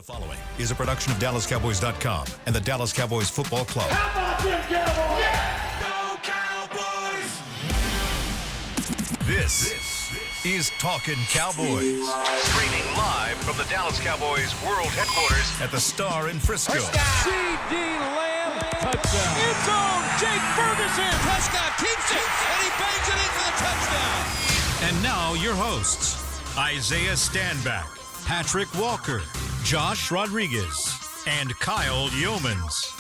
The following is a production of DallasCowboys.com and the Dallas Cowboys Football Club. How about them Cowboys? Yeah! Go Cowboys! This is Talkin Cowboys. Streaming live from the Dallas Cowboys World Headquarters at the Star in Frisco. C.D. Lamb, touchdown. End zone, Jake Ferguson. Prescott keeps it, and he bangs it in for the touchdown. And now your hosts, Isaiah Stanback, Patrik Walker, Josh Rodriguez, and Kyle Youmans.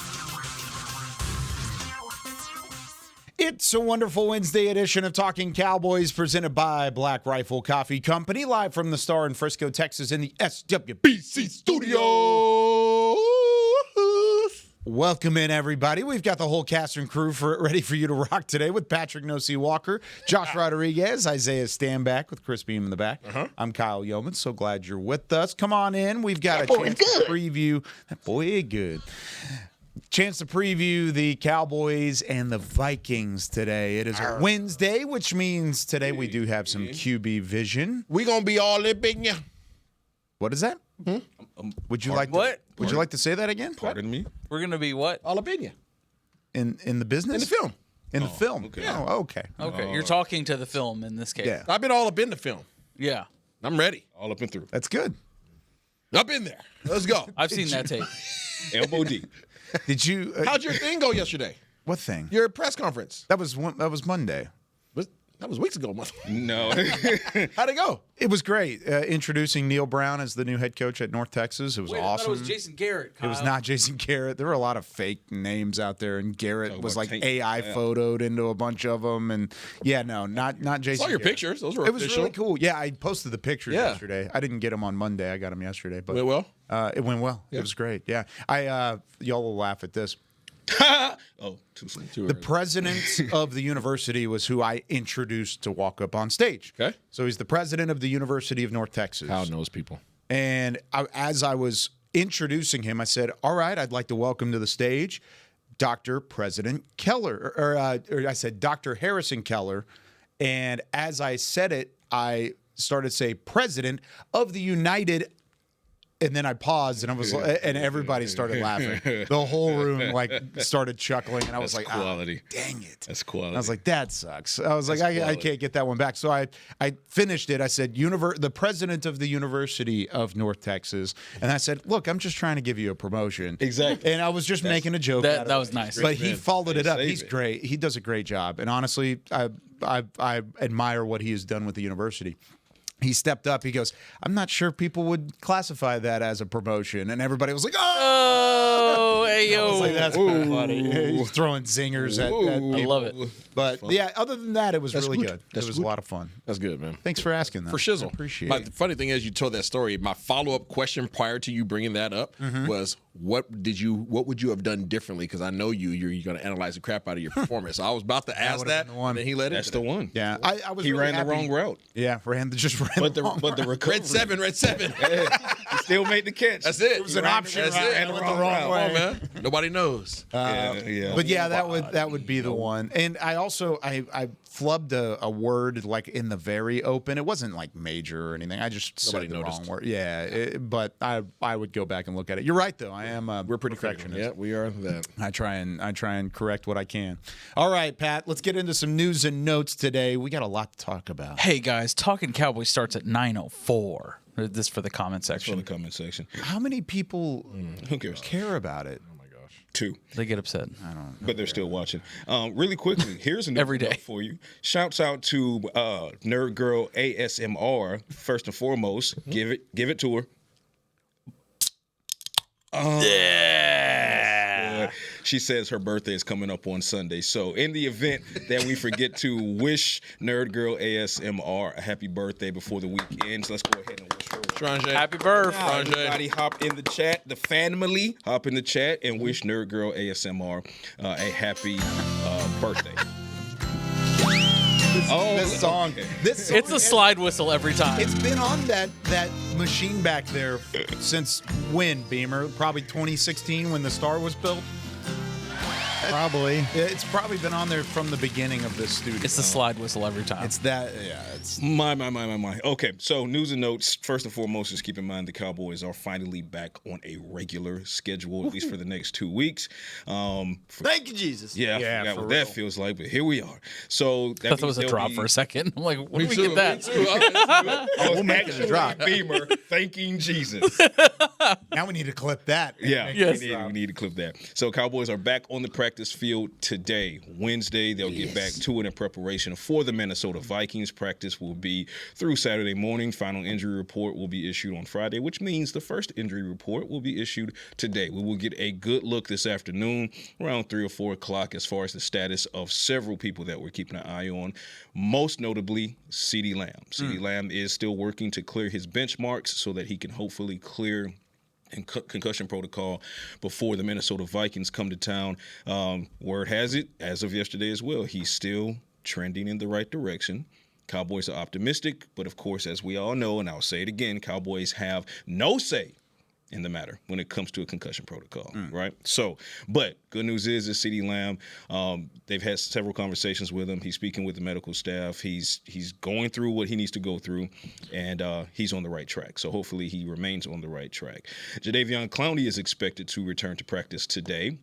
It's a wonderful Wednesday edition of Talking Cowboys presented by Black Rifle Coffee Company, live from the Star in Frisco, Texas, in the SWBC studio. Welcome in, everybody. We've got the whole cast and crew ready for you to rock today with Patrik "No-C" Walker, Josh Rodriguez, Isaiah Stanback with Chris Beam in the back. I'm Kyle Youmans. So glad you're with us. Come on in. We've got a chance to preview. That boy is good. Chance to preview the Cowboys and the Vikings today. It is a Wednesday, which means today we do have some QB vision. We gonna be all in, big yeah. What is that? Would you like what? Would you like to say that again? Pardon me? We're going to be what? All up in you. In the business? In the film. In the film. okay. Oh, okay. Okay, you're talking to the film in this case. Yeah. I've been all up in the film. Yeah. I'm ready. All up and through. That's good. Up in there. Let's go. I've seen that tape. Elbow deep. Did you? How'd your thing go yesterday? What thing? Your press conference. That was Monday. That was weeks ago. No. How'd it go? It was great. Introducing Neil Brown as the new head coach at North Texas. It was Wait, awesome. I thought it was Jason Garrett, Kyle. It was not Jason Garrett. There were a lot of fake names out there, and Garrett was like AI photoed into a bunch of them. And yeah, no, not Jason. Saw your Garrett. pictures. Those were It was official. really cool. Yeah, I posted the pictures Yeah. yesterday. I didn't get them on Monday. I got them yesterday. But Went well? It went well. It was great. Yeah, y'all will laugh at this. Oh, too soon. The president of the university was who I introduced to walk up on stage. Okay. So he's the president of the University of North Texas. Kyle knows people. And as I was introducing him, I said, all right, I'd like to welcome to the stage Dr. President Keller. Or I said Dr. Harrison Keller. And as I said it, I started to say President of the United. And then I paused, and I was, and everybody started laughing. The whole room started chuckling, and I was That's like, quality. "Oh, dang it!" That's quality. I was like, "That sucks." I was like, I can't get that one back. So I finished it. I said, the president of the University of North Texas, and I said, "Look, I'm just trying to give you a promotion." Exactly. And I was just making a joke. That was nice. But he followed it up. Save He's it. great. He does a great job, and honestly, I admire what he has done with the university. He stepped up. He goes, I'm not sure people would classify that as a promotion. And everybody was like, Oh, hey, I was yo. like, that's pretty funny. He's throwing zingers at people. I love it. But, yeah, other than that, it was really good. good. That's It was good. a lot of fun. That's good, man. Thanks for asking that. For shizzle. I appreciate But it. the funny thing is, you told that story. My follow-up question prior to you bringing that up was, what would you have done differently? Because I know you're going to analyze the crap out of your performance. So I was about to ask would've that, been the one. and then he let it. That's the one. Yeah, I was He really ran happy. the wrong route. Yeah, ran the wrong But the recovery. Red 7. He still made the catch. That's it. It was an option. That's route, it. and it went the Wrong wrong route. way. Come on, man. Nobody knows. Yeah. But yeah, that would be the one. And I also I flubbed a word like in the very open. It wasn't like major or anything. I just Nobody said the noticed. wrong word. Yeah, but I would go back and look at it. You're right though. I am We're pretty perfectionist. Yeah, we are that. I try and correct what I can. All right, Pat, let's get into some news and notes today. We got a lot to talk about. Hey, guys, Talkin Cowboys starts at 9:04. This for the comment For section. the comment section. How many people Who cares? care about it? 2. They get upset. But they're still watching. Really quickly, here's a Every day. for you. Shouts out to Nerd Girl ASMR. First and foremost, give it to her. Yeah. She says her birthday is coming up on Sunday. So in the event that we forget to wish Nerd Girl ASMR a happy birthday before the week ends, let's go ahead and wish her. Strange. Happy birthday. Everybody hop in the chat. The family hop in the chat and wish Nerd Girl ASMR a happy birthday. This song. It's a slide whistle every time. It's been on that machine back there since when, Beamer? Probably 2016 when the Star was built. Probably. It's probably been on there from the beginning of this studio. It's the slide whistle every time. It's that, yeah. It's My. Okay, so news and notes. First and foremost, just keep in mind the Cowboys are finally back on a regular schedule, at least for the next 2 weeks. Thank you, Jesus. Yeah, I forgot what that feels like, but here we are. So I thought that was a drop for a second. I'm like, when did we get that? We'll make it a drop. Beamer thanking Jesus. now we need to clip that. Yeah, Yes. we need to clip that. So Cowboys are back on the practice field today, Wednesday. They'll get back to it in preparation for the Minnesota Vikings. Practice will be through Saturday morning. Final injury report will be issued on Friday, which means the first injury report will be issued today. We will get a good look this afternoon around 3 or 4 o'clock as far as the status of several people that we're keeping an eye on, most notably CeeDee Lamb. CeeDee Lamb is still working to clear his benchmarks so that he can hopefully clear and concussion protocol before the Minnesota Vikings come to town. Word has it, as of yesterday as well, he's still trending in the right direction. Cowboys are optimistic, but of course, as we all know, and I'll say it again, Cowboys have no say in the matter when it comes to a concussion protocol, right? So, but good news is CeeDee Lamb, they've had several conversations with him. He's speaking with the medical staff. He's going through what he needs to go through, and he's on the right track. So hopefully he remains on the right track. Jadeveon Clowney is expected to return to practice today.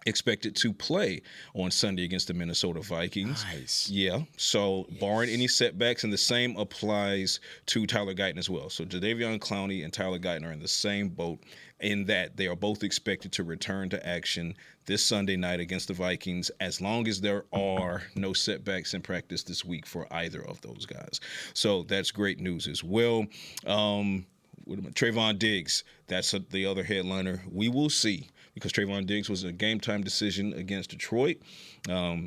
Expected to play on Sunday against the Minnesota Vikings. Nice. Yeah. So barring any setbacks, and the same applies to Tyler Guyton as well. So Jadeveon Clowney and Tyler Guyton are in the same boat in that they are both expected to return to action this Sunday night against the Vikings, as long as there are no setbacks in practice this week for either of those guys. So that's great news as well. Trevon Diggs, that's the other headliner. We will see, because Trevon Diggs was a game-time decision against Detroit.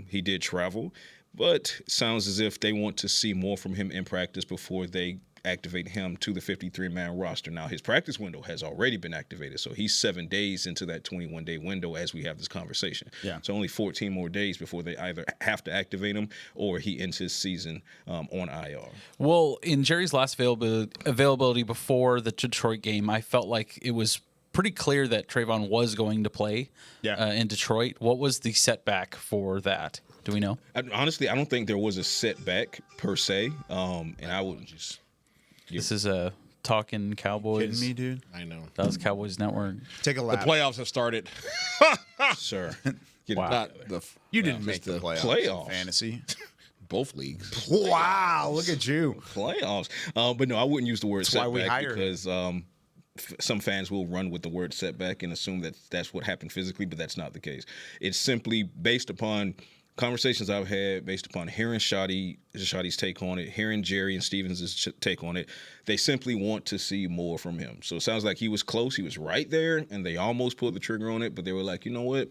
He did travel, but it sounds as if they want to see more from him in practice before they activate him to the 53-man roster. Now, his practice window has already been activated, so he's 7 days into that 21-day window as we have this conversation. Yeah. So only 14 more days before they either have to activate him or he ends his season on IR. Well, in Jerry's last availability before the Detroit game, I felt like it was pretty clear that Trevon was going to play in Detroit. What was the setback for that? Do we know? Honestly, I don't think there was a setback per se, and I would just... This is a Talkin Cowboys. Kidding me, dude? I know. Dallas Cowboys Network. Take a The lap. playoffs have started. Sir. Wow. Not the You didn't make the playoffs. in Fantasy. both leagues. Wow, look at you. Playoffs. But no, I wouldn't use the word That's why we setback hired because some fans will run with the word setback and assume that that's what happened physically, but that's not the case. It's simply based upon conversations I've had, based upon hearing Shotty's take on it, hearing Jerry and Stevens' take on it. They simply want to see more from him. So it sounds like he was close. He was right there, and they almost pulled the trigger on it, but they were like, you know what?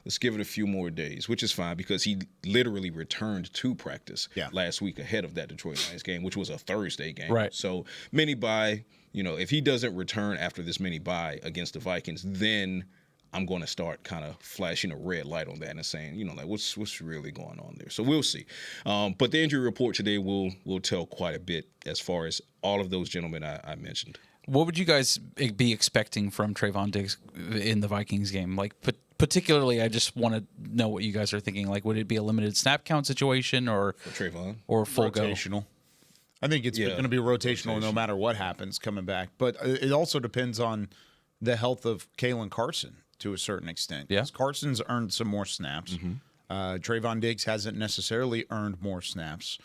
Let's give it a few more days, which is fine because he literally returned to practice last week ahead of that Detroit Lions game, which was a Thursday game. Right. So mini bye, if he doesn't return after this mini bye against the Vikings, then I'm going to start kind of flashing a red light on that and saying, what's really going on there. So we'll see. But the injury report today will tell quite a bit as far as all of those gentlemen I mentioned. What would you guys be expecting from Trevon Diggs in the Vikings game? Like, particularly, I just want to know what you guys are thinking. Like, would it be a limited snap count situation or for Trevon or full rotational? I think it's going to be rotational no matter what happens coming back. But it also depends on the health of Kalen Carson to a certain extent. Yeah. Carson's earned some more snaps. Trevon Diggs hasn't necessarily earned more snaps.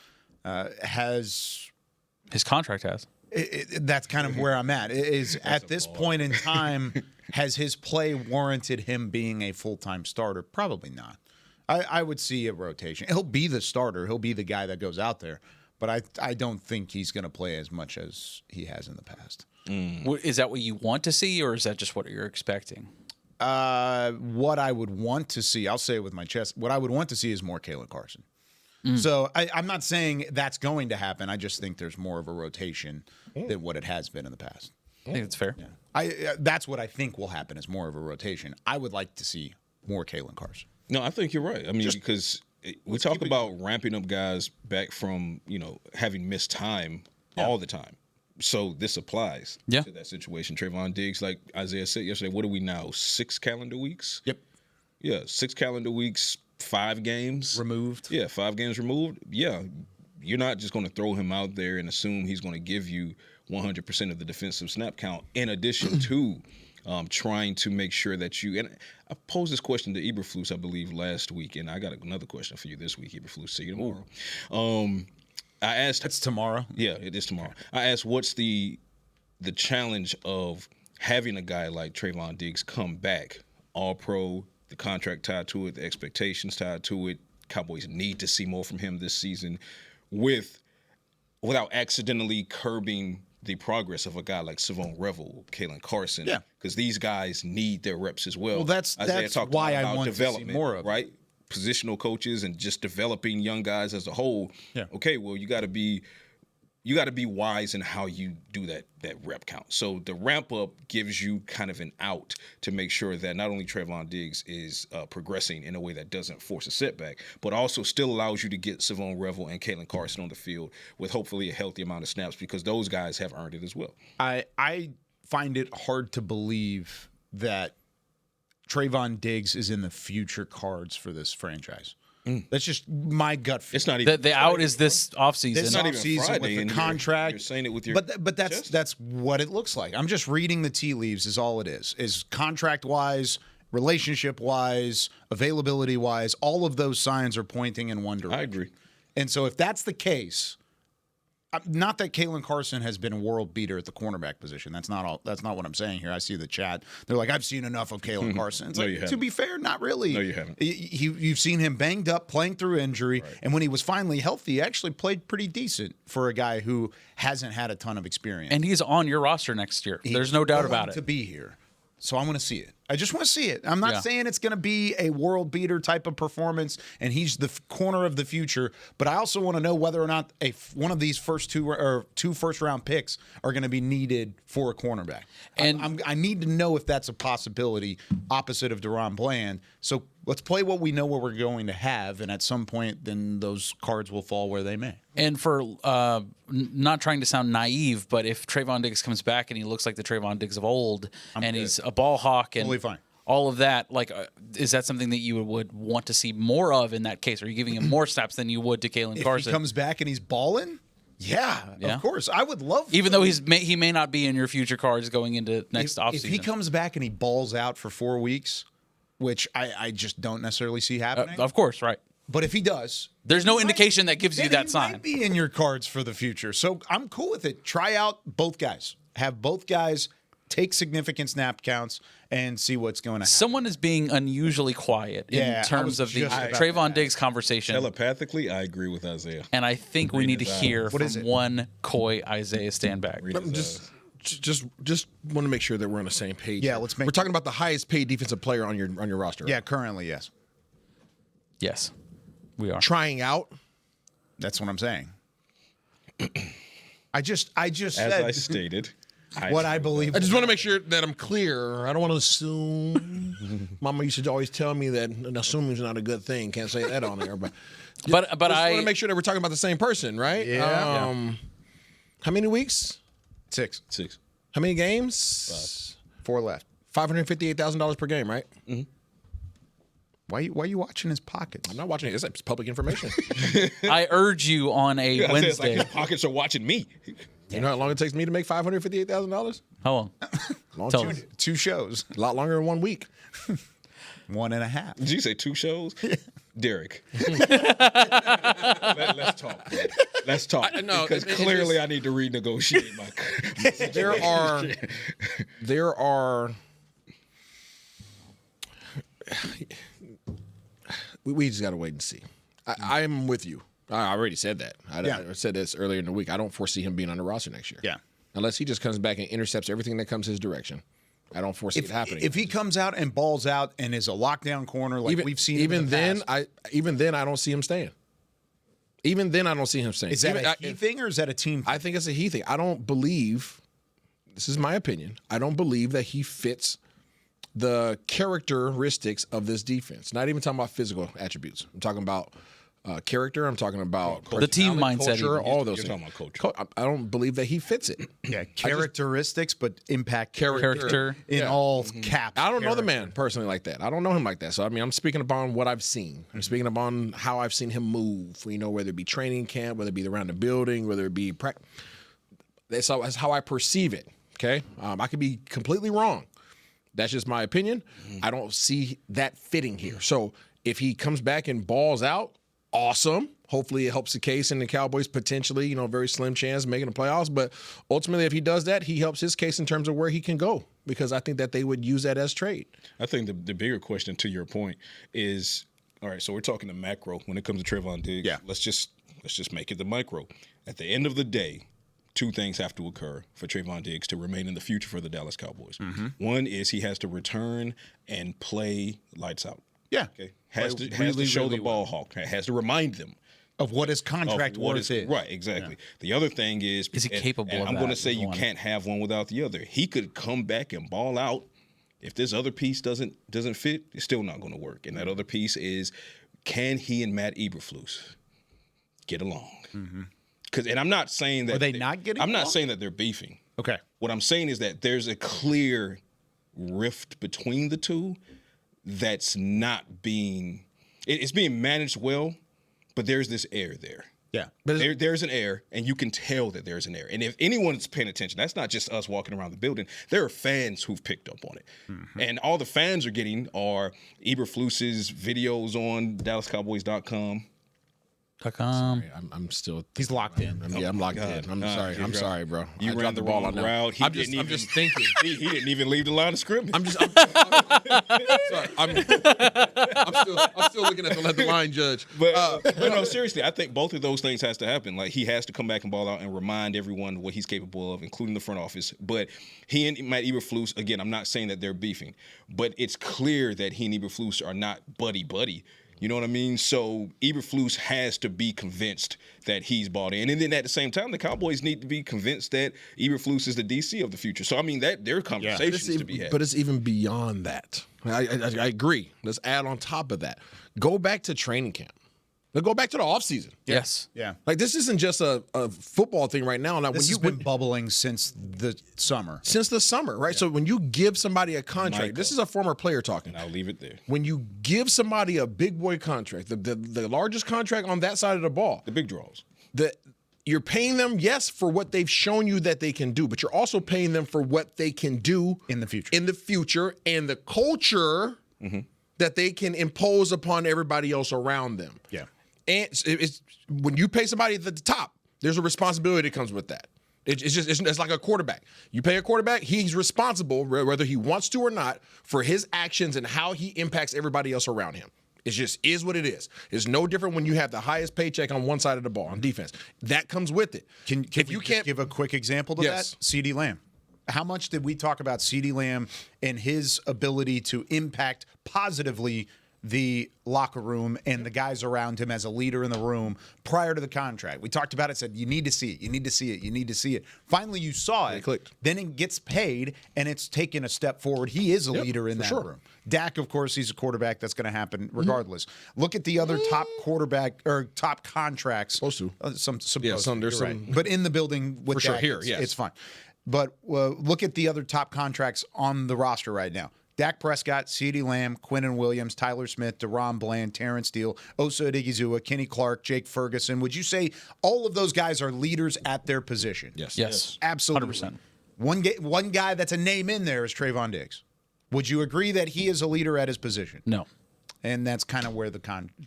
His contract has. That's kind of where I'm at. At this point in time, has his play warranted him being a full-time starter? Probably not. I would see a rotation. He'll be the starter. He'll be the guy that goes out there. But I don't think he's going to play as much as he has in the past. Is that what you want to see, or is that just what you're expecting? What I would want to see, I'll say it with my chest, what I would want to see is more Kalen Carson. So I'm not saying that's going to happen. I just think there's more of a rotation than what it has been in the past. I think that's fair. Yeah. That's what I think will happen is more of a rotation. I would like to see more Kalen Carson. No, I think you're right. I mean, because we talk about ramping up guys back from, having missed time all the time. So this applies to that situation. Trevon Diggs, like Isaiah said yesterday, what are we now, 6 calendar weeks? Yep. Yeah, 6 calendar weeks, 5 games removed. Yeah, 5 games removed. Yeah, you're not just going to throw him out there and assume he's going to give you 100% of the defensive snap count. In addition to trying to make sure that you. And I posed this question to Eberflus, I believe, last week, and I got another question for you this week, Eberflus. See you tomorrow. I asked. It's tomorrow. Yeah, it is tomorrow. I asked, what's the challenge of having a guy like Trevon Diggs come back, all pro, the contract tied to it, the expectations tied to it. Cowboys need to see more from him this season without accidentally curbing the progress of a guy like Savon Revel, Kalen Carson. Yeah. Because these guys need their reps as well. Well, that's why I want to see more of it. Right? Positional coaches and just developing young guys as a whole. Yeah. Okay, well, you got to be wise in how you do that rep count. So the ramp up gives you kind of an out to make sure that not only Trevon Diggs is progressing in a way that doesn't force a setback, but also still allows you to get Savon Revel and Kalen Carson on the field with hopefully a healthy amount of snaps, because those guys have earned it as well. I find it hard to believe that Trevon Diggs is in the future cards for this franchise. That's just my gut feeling. It's not even the out is this offseason. It's not even Offseason Friday, with the and contract. You're saying it with your but that's what it looks like. I'm just reading the tea leaves is all it is contract-wise, relationship-wise, availability-wise, all of those signs are pointing in one direction. I agree. And so if that's the case, not that Kalen Carson has been a world beater at the cornerback position. That's not what I'm saying here. I see the chat. They're like, I've seen enough of Kalen Carson. It's No, like, you haven't. to be fair, not really. No, you haven't. You've seen him banged up, playing through injury, and when he was finally healthy, he actually played pretty decent for a guy who hasn't had a ton of experience. And he's on your roster next year. There's no doubt about it. To be here. So I want to see it. I just want to see it. I'm not saying it's going to be a world beater type of performance and he's the corner of the future, but I also want to know whether or not one of these two first round picks are going to be needed for a cornerback. And I need to know if that's a possibility opposite of Deron Bland. So let's play what we know what we're going to have, and at some point then those cards will fall where they may. And for not trying to sound naive, but if Trevon Diggs comes back and he looks like the Trevon Diggs of old, he's a ball hawk and fine. All of that, is that something that you would want to see more of in that case? Are you giving him more snaps than you would to Kalen Carson? If he comes back and he's balling, yeah, of course. I would love even though he may not be in your future cards going into next offseason. If he comes back and he balls out for 4 weeks, which I just don't necessarily see happening. Of course, right. But if he does, there's no indication that gives you that sign. He might be in your cards for the future. So I'm cool with it. Try out both guys. Have both guys take significant snap counts and see what's going to happen. Someone is being unusually quiet in terms of the Trevon Diggs conversation. Telepathically, I agree with Isaiah. And I think we need to hear from one coy Isaiah Stanback. Just want to make sure that we're on the same page. Yeah, we're talking about the highest paid defensive player on your roster. Yeah, currently, yes. Yes, we are. Trying out. That's what I'm saying. I just As said I stated. what I believe. I just want to make sure that I'm clear. I don't want to assume. Mama used to always tell me that assuming is not a good thing. Can't say that on there, but I want to make sure that we're talking about the same person, right? Yeah. How many weeks? 6. How many games? 4 left. $558,000 per game, right? Mm-hmm. Why are you watching his pockets? I'm not watching it. It's public information. I urge you on a Wednesday. His pockets are watching me. You know how long it takes me to make $558,000? How long? Tell us. 2 shows. A lot longer than 1 week. 1.5. Did you say 2 shows? Derek. Let's talk. Bro. Let's talk. Because clearly I need to renegotiate my. There are. We just got to wait and see. I'm with you. I already said that. I said this earlier in the week. I don't foresee him being on the roster next year. Yeah. Unless he just comes back and intercepts everything that comes his direction. I don't foresee it happening. If he comes out and balls out and is a lockdown corner we've seen even then, I don't see him staying. Even then, I don't see him staying. Is that a he thing or is that a team thing? I think it's a he thing. I don't believe, this is my opinion, I don't believe that he fits the characteristics of this defense. Not even talking about physical attributes. I'm talking about character. I'm talking about the team mindset. culture, all those You're things. talking about culture. I don't believe that he fits it. Yeah, characteristics, but impact Character. in all caps. I don't know the man personally like that. I don't know him like that. So, I mean, I'm speaking upon what I've seen. I'm speaking upon how I've seen him move, whether it be training camp, whether it be around the building, whether it be practice. That's how I perceive it, okay? I could be completely wrong. That's just my opinion. I don't see that fitting here. So if he comes back and balls out, awesome. Hopefully it helps the case in the Cowboys potentially, very slim chance of making the playoffs. But ultimately, if he does that, he helps his case in terms of where he can go because I think that they would use that as trade. I think the bigger question to your point is, all right, so we're talking the macro when it comes to Trevon Diggs. Yeah. Let's just make it the micro. At the end of the day, two things have to occur for Trevon Diggs to remain in the future for the Dallas Cowboys. One is he has to return and play lights out. Yeah. Okay. Has to show the ball hawk. Has to remind them of what his contract worth is. Right, exactly. Yeah. The other thing is he capable of that? I'm going to say you can't have one without the other. He could come back and ball out. If this other piece doesn't fit, it's still not going to work. And that other piece is, can he and Matt Eberflus get along? And I'm not saying that Are they not getting I'm not along? saying that they're beefing. Okay. What I'm saying is that there's a clear rift between the two that's not being it's being managed well, but there's this air there. Yeah. But there's an air, and you can tell that there's an air. And if anyone's paying attention, that's not just us walking around the building. There are fans who've picked up on it. And all the fans are getting are Eberflus's videos on DallasCowboys.com. I'm still. He's locked in. I'm locked in. I'm sorry, bro. You I ran dropped the ball wrong on route. that. I'm just thinking. He didn't even leave the line of scrimmage. I'm sorry. I'm still looking at the line judge. But no, seriously, I think both of those things has to happen. Like, he has to come back and ball out and remind everyone what he's capable of, including the front office. But he and Matt Eberflus, again, I'm not saying that they're beefing, but it's clear that he and Eberflus are not buddy-buddy. You know what I mean? So Eberflus has to be convinced that he's bought in. And then at the same time, the Cowboys need to be convinced that Eberflus is the DC of the future. So, I mean, that there are conversations to be had. But it's even beyond that. I agree. Let's add on top of that. Go back to training camp. Let's go back to the offseason. Yes. Yeah. Like, this isn't just a football thing right now. Like, This has been bubbling since the summer. Since the summer, right? Yeah. So when you give somebody a contract, this is a former player talking. And I'll leave it there. When you give somebody a big boy contract, the largest contract on that side of the ball. The big draws. You're paying them, yes, for what they've shown you that they can do, but you're also paying them for what they can do in the future. And the culture that they can impose upon everybody else around them. Yeah. And it's when you pay somebody at the top, there's a responsibility that comes with that. It's like a quarterback. You pay a quarterback, he's responsible, whether he wants to or not, for his actions and how he impacts everybody else around him. It just is what it is. It's no different when you have the highest paycheck on one side of the ball on defense. That comes with it. If you can't give a quick example to that, CeeDee Lamb. How much did we talk about CeeDee Lamb and his ability to impact positively the locker room and the guys around him as a leader in the room prior to the contract? We talked about it, said, you need to see it, you need to see it, you need to see it. Finally, you saw it. Clicked. Then it gets paid, and it's taken a step forward. He is a leader in that room. Dak, of course, he's a quarterback. That's going to happen regardless. Look at the other top quarterback or top contracts. Supposed to. There's some. Right. But in the building with For Dak, sure, here, it's fine. But look at the other top contracts on the roster right now. Dak Prescott, CeeDee Lamb, Quinnen Williams, Tyler Smith, DeRon Bland, Terrence Steele, Osa Odigizua, Kenny Clark, Jake Ferguson. Would you say all of those guys are leaders at their position? Yes. Absolutely. 100%. One guy that's a name in there is Trevon Diggs. Would you agree that he is a leader at his position? No. And that's kind of where the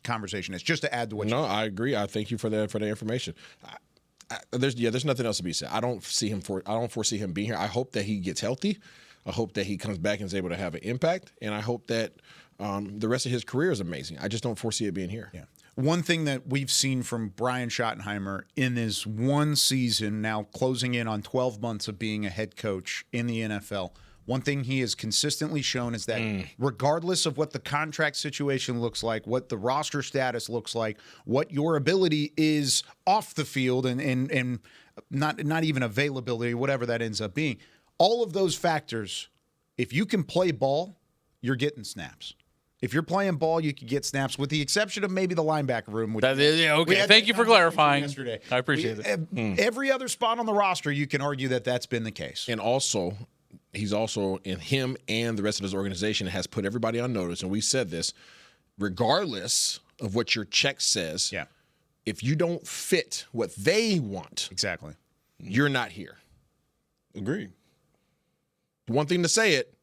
conversation is. Just to add to what I agree. I thank you for the information. There's nothing else to be said. I don't foresee him being here. I hope that he gets healthy. I hope that he comes back and is able to have an impact, and I hope that the rest of his career is amazing. I just don't foresee it being here. Yeah. One thing that we've seen from Brian Schottenheimer in his one season, now closing in on 12 months of being a head coach in the NFL, one thing he has consistently shown is that regardless of what the contract situation looks like, what the roster status looks like, what your ability is off the field and not even availability, whatever that ends up being, all of those factors, if you can play ball, you're getting snaps. If you're playing ball, you could get snaps, with the exception of maybe the linebacker room. Which Okay, thank you for clarifying. Yesterday. I appreciate it. Every other spot on the roster, you can argue that that's been the case. And also, he's also, in him and the rest of his organization, has put everybody on notice. And we said this, regardless of what your check says, if you don't fit what they want, exactly, you're not here. Agreed. One thing to say it,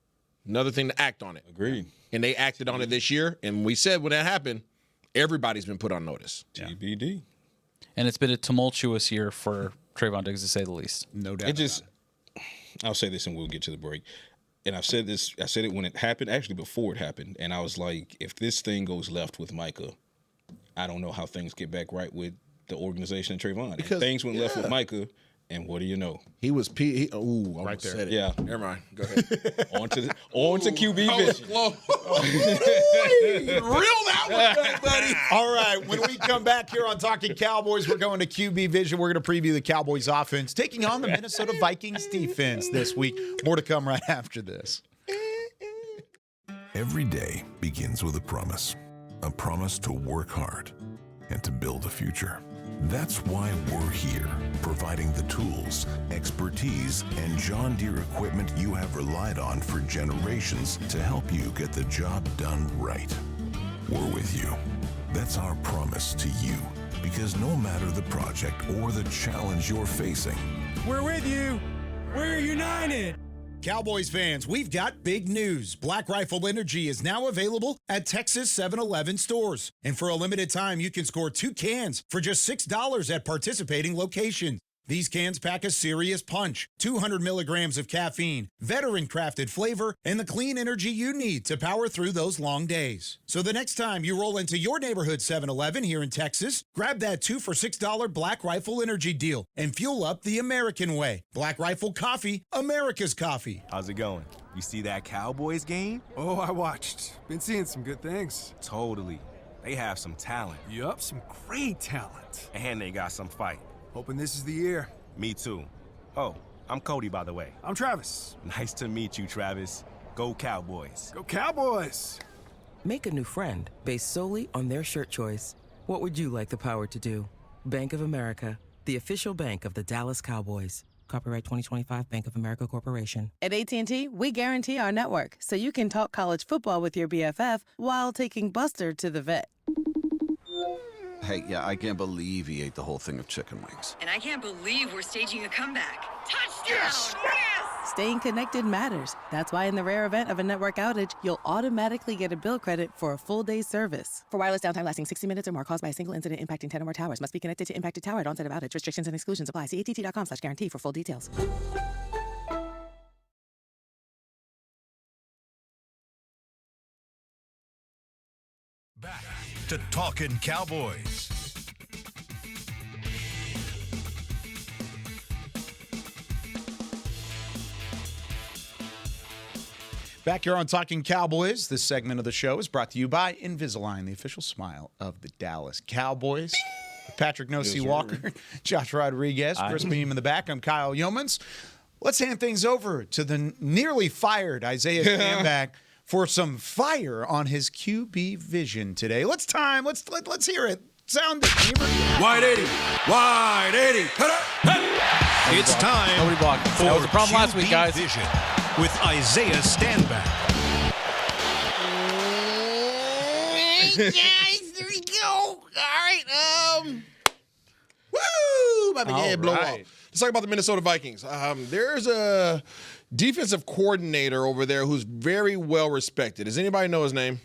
another thing to act on it. Agreed. And they acted on it this year. And we said when that happened, everybody's been put on notice. TBD. And it's been a tumultuous year for Trevon Diggs, to say the least. No doubt. I'll say this and we'll get to the break. And I said it when it happened, actually before it happened. And I was like, if this thing goes left with Micah, I don't know how things get back right with the organization and Trevon. Because things went left with Micah. And what do you know? He was right there. Said it. Yeah. Never mind. Go ahead. on to QB vision. Reel that one back, buddy. All right. When we come back here on Talking Cowboys, we're going to QB vision. We're going to preview the Cowboys offense taking on the Minnesota Vikings defense this week. More to come right after this. Every day begins with a promise to work hard and to build a future. That's why we're here, providing the tools, expertise, and John Deere equipment you have relied on for generations to help you get the job done right. We're with you. That's our promise to you, because no matter the project or the challenge you're facing, We're with you. We're united. Cowboys fans, we've got big news. Black Rifle Energy is now available at Texas 7-Eleven stores. And for a limited time, you can score 2 cans for just $6 at participating locations. These cans pack a serious punch, 200 milligrams of caffeine, veteran-crafted flavor, and the clean energy you need to power through those long days. So the next time you roll into your neighborhood 7-Eleven here in Texas, grab that 2 for $6 Black Rifle Energy deal and fuel up the American way. Black Rifle Coffee, America's coffee. How's it going? You see that Cowboys game? Oh, I watched. Been seeing some good things. Totally. They have some talent. Yup, some great talent. And they got some fight. Hoping this is the year. Me too. Oh, I'm Cody, by the way. I'm Travis. Nice to meet you, Travis. Go Cowboys. Go Cowboys. Make a new friend based solely on their shirt choice. What would you like the power to do? Bank of America, the official bank of the Dallas Cowboys. Copyright 2025 Bank of America Corporation. At AT&T, we guarantee our network so you can talk college football with your BFF while taking Buster to the vet. Hey, yeah, I can't believe he ate the whole thing of chicken wings. And I can't believe we're staging a comeback. Touchdown! Yes! Staying connected matters. That's why in the rare event of a network outage, you'll automatically get a bill credit for a full day's service. For wireless downtime lasting 60 minutes or more caused by a single incident impacting 10 or more towers, must be connected to impacted tower at onset of outage. Restrictions and exclusions apply. See att.com/guarantee for full details. Back to Talkin' Cowboys. Back here on Talking Cowboys, this segment of the show is brought to you by Invisalign, the official smile of the Dallas Cowboys. Patrik Walker, Josh Rodriguez, Chris Beam in the back. I'm Kyle Youmans. Let's hand things over to the nearly fired Isaiah Stanback for some fire on his QB vision today. Let's hear it. Sound it. Wide 80. Wide 80. It's time Nobody blocked. for That was the problem last week, QB guys. Vision with Isaiah Stanback. Guys, there we go. All right. Woo! About to get blow off. Let's talk about the Minnesota Vikings. There's a defensive coordinator over there who's very well respected. Does anybody know his name?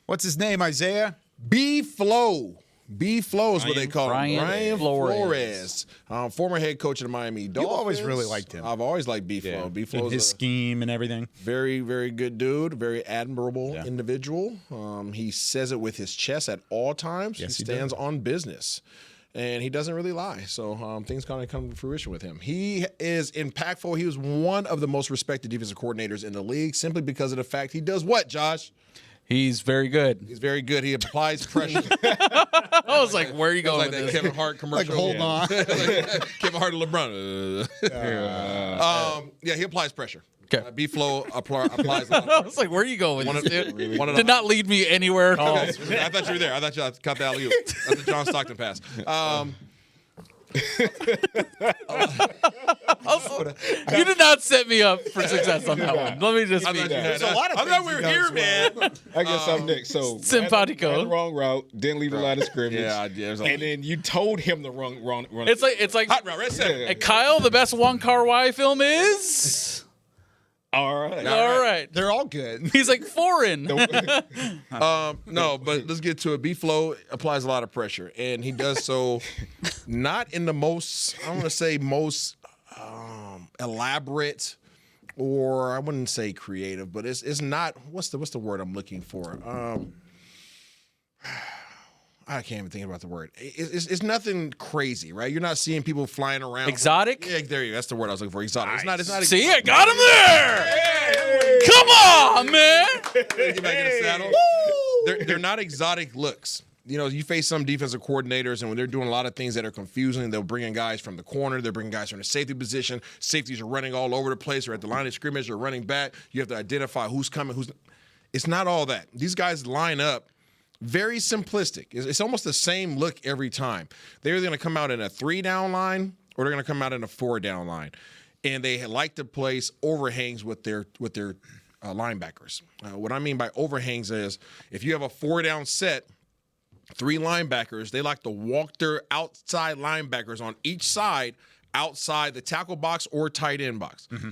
What's his name, Isaiah? B-Flow. B-Flow is what they call him. Brian Flores. Former head coach of the Miami Dolphins. You've always really liked him. I've always liked B-Flow. Yeah. B-Flow his scheme and everything. Very, very good dude. Very admirable individual. He says it with his chest at all times. Yes, he stands on business. And he doesn't really lie. So things kind of come to fruition with him. He is impactful. He was one of the most respected defensive coordinators in the league simply because of the fact he does what, Josh? He's very good. He's very good. He applies pressure. I was like, where are you going like with that this? Kevin Hart commercial. Hold on. Kevin Hart and LeBron. He applies pressure. Okay. B-Flow applies. I was like, where are you going with this, dude? Did not lead me anywhere at all. I thought you were there. I thought you caught the alley-oop. That's the John Stockton pass. Also, you did not set me up for success on that one. Let me just be There's a lot of I thought we were here, man. I guess I'm next. So Simpatico. ran the wrong route, didn't leave the line of scrimmage. Yeah, and then you told him the wrong run. It's like hot route, right center. Hey, Kyle, the best Wong Kar-wai film is. All right. All right. They're all good. He's like foreign. No, but let's get to it. B-Flow applies a lot of pressure, and he does so not in the most, I want to say most elaborate, or I wouldn't say creative, but it's not. What's the word I'm looking for? I can't even think about the word. It's nothing crazy, right? You're not seeing people flying around. Exotic? Yeah, there you go. That's the word I was looking for. Exotic. Nice. It's not. See, I got him there. Come on, man. Get back in the saddle. They're not exotic looks. You know, you face some defensive coordinators, and when they're doing a lot of things that are confusing, they'll bring in guys from the corner. They're bringing guys from the safety position. Safeties are running all over the place, or at the line of scrimmage, or running back. You have to identify who's coming, who's. It's not all that. These guys line up. Very simplistic. It's almost the same look every time. They're going to come out in a 3-down line or they're going to come out in a 4-down line. And they like to place overhangs with their linebackers. What I mean by overhangs is if you have a 4-down set, 3 linebackers, they like to walk their outside linebackers on each side outside the tackle box or tight end box. Mm-hmm.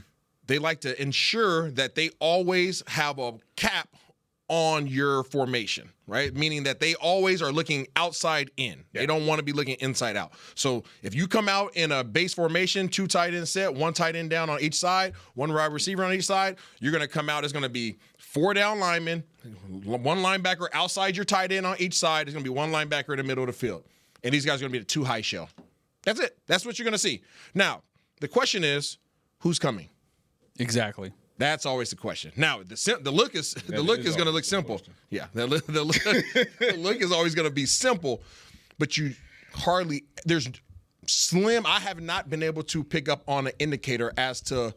They like to ensure that they always have a cap on your formation, right? Meaning that they always are looking outside in. Yeah. They don't want to be looking inside out. So if you come out in a base formation, 2 tight end set, 1 tight end down on each side, 1 wide receiver on each side, you're going to come out, it's going to be 4 down linemen, 1 linebacker outside your tight end on each side. There's going to be 1 linebacker in the middle of the field. And these guys are going to be the 2 high shell. That's it. That's what you're going to see. Now, the question is, who's coming? Exactly. That's always the question. Now, the look is going to look simple. Yeah, the look is always going to be simple, but there's slim. I have not been able to pick up on an indicator as to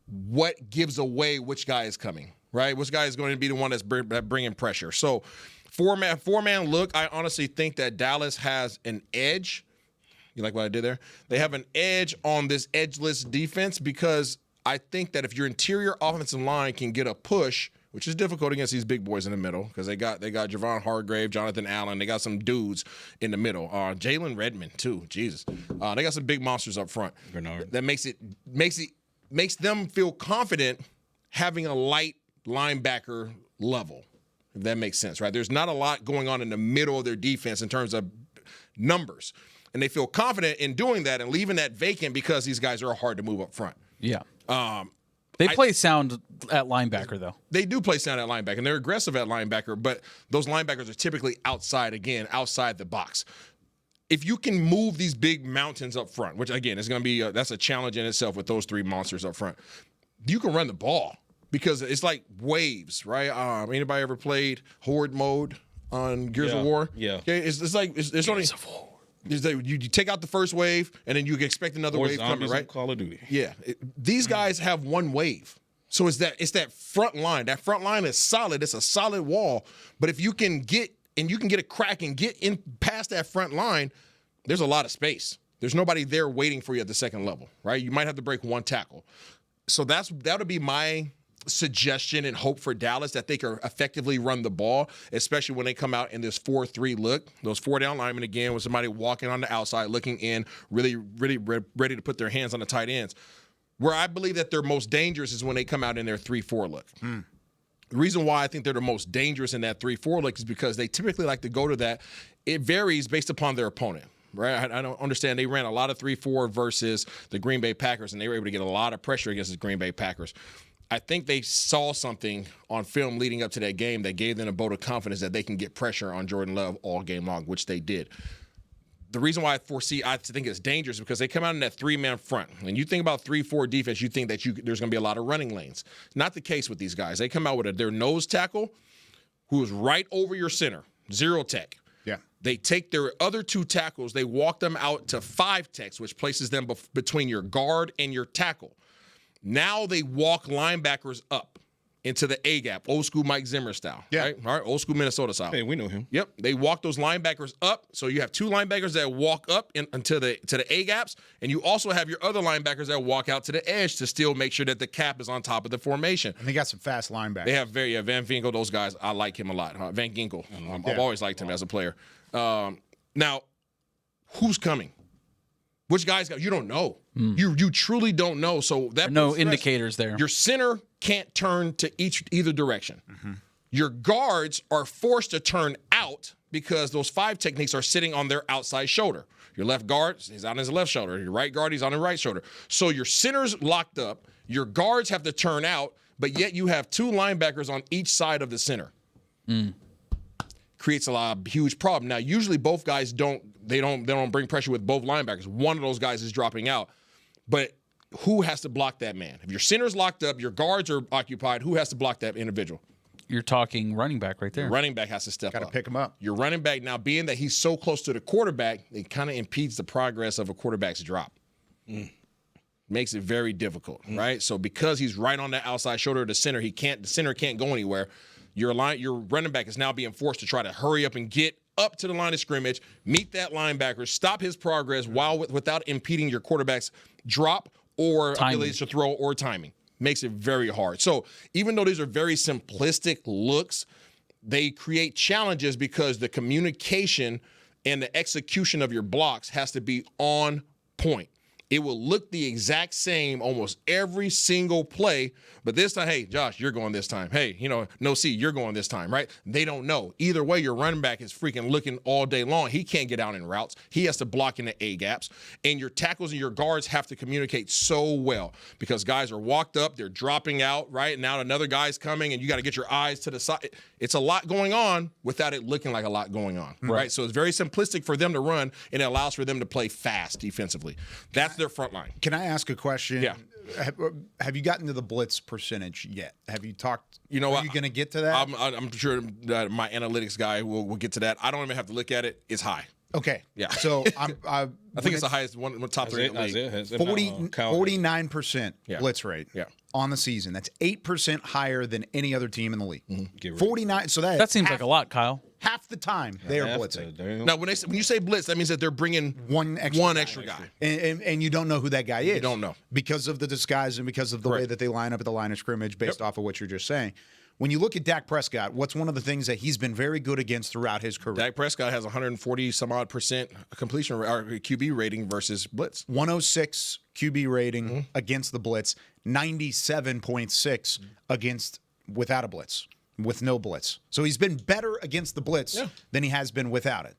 what gives away which guy is coming, right? Which guy is going to be the one that's bringing pressure. So, four-man look, I honestly think that Dallas has an edge. You like what I did there? They have an edge on this edgeless defense because I think that if your interior offensive line can get a push, which is difficult against these big boys in the middle, because they got Javon Hargrave, Jonathan Allen, they got some dudes in the middle. Jalen Redmond too, Jesus. They got some big monsters up front. Bernard. That makes them feel confident having a light linebacker level. If that makes sense, right? There's not a lot going on in the middle of their defense in terms of numbers, and they feel confident in doing that and leaving that vacant because these guys are hard to move up front. Yeah. They play sound at linebacker, though. They do play sound at linebacker, and they're aggressive at linebacker, but those linebackers are typically outside the box. If you can move these big mountains up front, which, again, is going to be that's a challenge in itself with those 3 monsters up front, you can run the ball because it's like waves, right? Anybody ever played Horde mode on Gears of War? Yeah. Okay, it's like there's only you take out the first wave, and then you expect another wave coming, right? Call of Duty. Yeah. These guys have 1 wave. So it's that front line. That front line is solid. It's a solid wall. But if you can get a crack and get in past that front line, there's a lot of space. There's nobody there waiting for you at the second level, right? You might have to break 1 tackle. So that'll be my suggestion and hope for Dallas, that they can effectively run the ball, especially when they come out in this 4-3 look. Those 4-down linemen, again, with somebody walking on the outside, looking in, really, really ready to put their hands on the tight ends. Where I believe that they're most dangerous is when they come out in their 3-4 look. The reason why I think they're the most dangerous in that 3-4 look is because they typically like to go to that. It varies based upon their opponent. Right, I don't understand. They ran a lot of 3-4 versus the Green Bay Packers, and they were able to get a lot of pressure against the Green Bay Packers. I think they saw something on film leading up to that game that gave them a vote of confidence that they can get pressure on Jordan Love all game long, which they did. The reason why I think it's dangerous is because they come out in that 3-man front. When you think about 3-4 defense, you think that there's going to be a lot of running lanes. Not the case with these guys. They come out with their nose tackle who is right over your center, 0 tech. Yeah. They take their other 2 tackles, they walk them out to 5 techs, which places them between your guard and your tackle. Now they walk linebackers up into the A gap, old school Mike Zimmer style. Yeah. Right? All right, old school Minnesota style. Hey, we know him. Yep. They walk those linebackers up. So you have 2 linebackers that walk up into the A gaps, and you also have your other linebackers that walk out to the edge to still make sure that the cap is on top of the formation. And they got some fast linebackers. They have Van Ginkel, those guys, I like him a lot. Van Ginkel. I've always liked him as a player. Now, who's coming? Which guys got? You don't know. You truly don't know. So that no indicators there. Your center can't turn to either direction. Your guards are forced to turn out because those 5 techniques are sitting on their outside shoulder. Your left guard is on his left shoulder. Your right guard is on the right shoulder. So your center's locked up. Your guards have to turn out, but yet you have 2 linebackers on each side of the center. Creates a huge problem. Now, usually both guys don't bring pressure with both linebackers. One of those guys is dropping out. But who has to block that man? If your center's locked up, your guards are occupied, who has to block that individual? You're talking running back right there. Your running back has to step up. Got to pick him up. Your running back, now being that he's so close to the quarterback, it kind of impedes the progress of a quarterback's drop. Makes it very difficult, right? So because he's right on that outside shoulder of the center, the center can't go anywhere. Your running back is now being forced to try to hurry up and get up to the line of scrimmage, meet that linebacker, stop his progress without impeding your quarterback's drop or abilities to throw or timing. Makes it very hard. So even though these are very simplistic looks, they create challenges because the communication and the execution of your blocks has to be on point. It will look the exact same almost every single play, but this time, hey, Josh, you're going this time. Hey, no C, you're going this time, right? They don't know. Either way, your running back is freaking looking all day long. He can't get out in routes. He has to block in the A gaps. And your tackles and your guards have to communicate so well because guys are walked up, they're dropping out, right? Now another guy's coming and you got to get your eyes to the side. It's a lot going on without it looking like a lot going on, right? So it's very simplistic for them to run and it allows for them to play fast defensively. That's their front line. Can I ask a question? Yeah. Have you gotten to the blitz percentage yet? Have you talked? You know are what? you going to get to that? I'm sure that my analytics guy will get to that. I don't even have to look at it. It's high. Okay. Yeah. So I think it's the highest one top 3 in the league. 49% blitz rate Yeah. on the season. That's 8% higher than any other team in the league. 49. So that seems like a lot, Kyle. Half the time they are blitzing. Now, when you say blitz, that means that they're bringing one extra guy. And you don't know who that guy is. You don't know. Because of the disguise and because of the way that they line up at the line of scrimmage based off of what you're just saying. When you look at Dak Prescott, what's one of the things that he's been very good against throughout his career? Dak Prescott has 140 some odd % completion or QB rating versus blitz. 106 QB rating against the blitz, 97.6 against without a blitz, with no blitz. So he's been better against the blitz than he has been without it.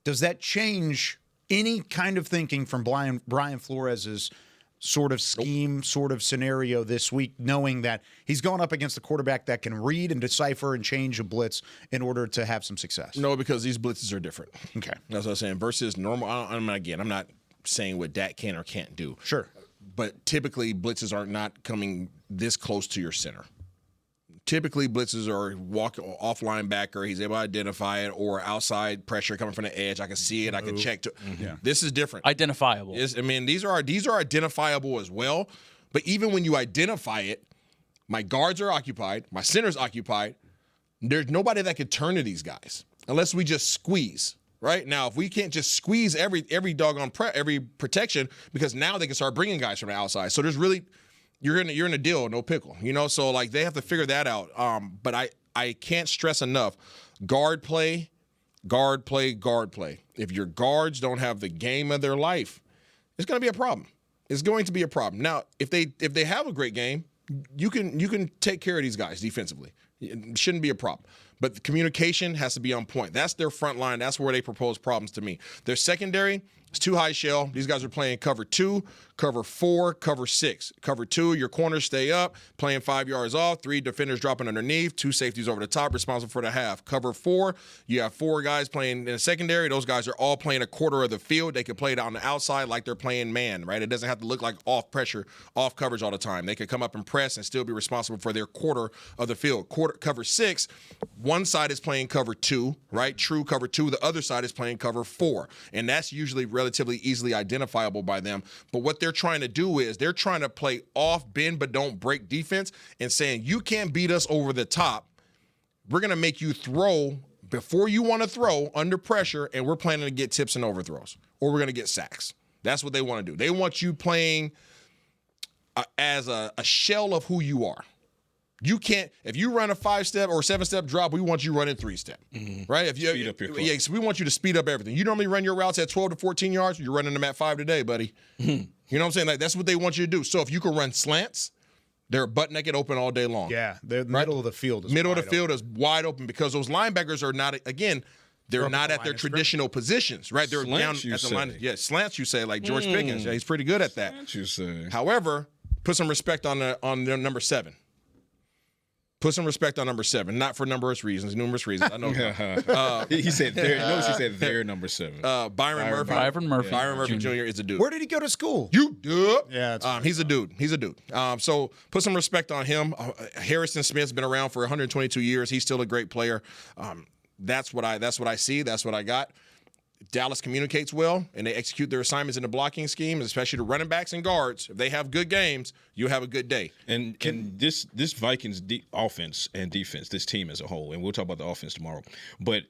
Does that change any kind of thinking from Brian Flores's sort of scheme, sort of scenario this week, knowing that he's going up against a quarterback that can read and decipher and change a blitz in order to have some success? No, because these blitzes are different. Okay. That's what I'm saying. Versus normal, I'm not saying what Dak can or can't do. Sure. But typically, blitzes are not coming this close to your center. Typically, blitzes are walk off linebacker. He's able to identify it, or outside pressure coming from the edge. I can see it. I can check. This is different. Identifiable. These are identifiable as well. But even when you identify it, my guards are occupied. My center's occupied. There's nobody that could turn to these guys unless we just squeeze. Right now, if we can't just squeeze every doggone every protection, because now they can start bringing guys from the outside. So there's really. You're in a deal, no pickle, So like they have to figure that out. But I can't stress enough: guard play. If your guards don't have the game of their life, it's going to be a problem. It's going to be a problem. Now, if they have a great game, you can take care of these guys defensively. It shouldn't be a problem. But the communication has to be on point. That's their front line. That's where they propose problems to me. Their secondary is too high shell. These guys are playing cover 2, cover 4, cover 6. Cover 2, your corners stay up, playing 5 yards off, 3 defenders dropping underneath, 2 safeties over the top, responsible for the half. Cover 4, you have 4 guys playing in the secondary. Those guys are all playing a quarter of the field. They can play it on the outside like they're playing man, right? It doesn't have to look like off pressure, off coverage all the time. They could come up and press and still be responsible for their quarter of the field. Cover 6, one side is playing cover 2, right? True cover 2. The other side is playing cover 4. And that's usually relatively easily identifiable by them. But what they're trying to do is they're trying to play off, bend, but don't break defense and saying, you can't beat us over the top. We're going to make you throw before you want to throw under pressure, and we're planning to get tips and overthrows, or we're going to get sacks. That's what they want to do. They want you playing as a shell of who you are. You can't, if you run a 5-step or 7-step drop, we want you running 3-step, right? If you speed up your clock. so we want you to speed up everything. You normally run your routes at 12 to 14 yards. You're running them at 5 today, buddy. You know what I'm saying? Like, that's what they want you to do. So if you can run slants, they're butt naked open all day long. Yeah, the middle of the field is middle of the wide field is wide open because those linebackers are not, again, they're not at their traditional positions, right? They're Slants, down you at the say. line. Yeah, slants, you say, like George Pickens. Yeah, he's pretty good at that. Slants, you say. However, put some respect on their number 7. Put some respect on number 7, not for numerous reasons. I know. He said their. Notice he said their number 7. Byron Murphy. Byron Murphy. Byron Murphy Jr. is a dude. Where did he go to school? You dude. Yeah, he's a dude. He's a dude. So put some respect on him. Harrison Smith's been around for 122 years. He's still a great player. That's what I see. That's what I got. Dallas communicates well, and they execute their assignments in the blocking scheme, especially the running backs and guards. If they have good games, you have a good day. And this Vikings offense and defense, this team as a whole, and we'll talk about the offense tomorrow, but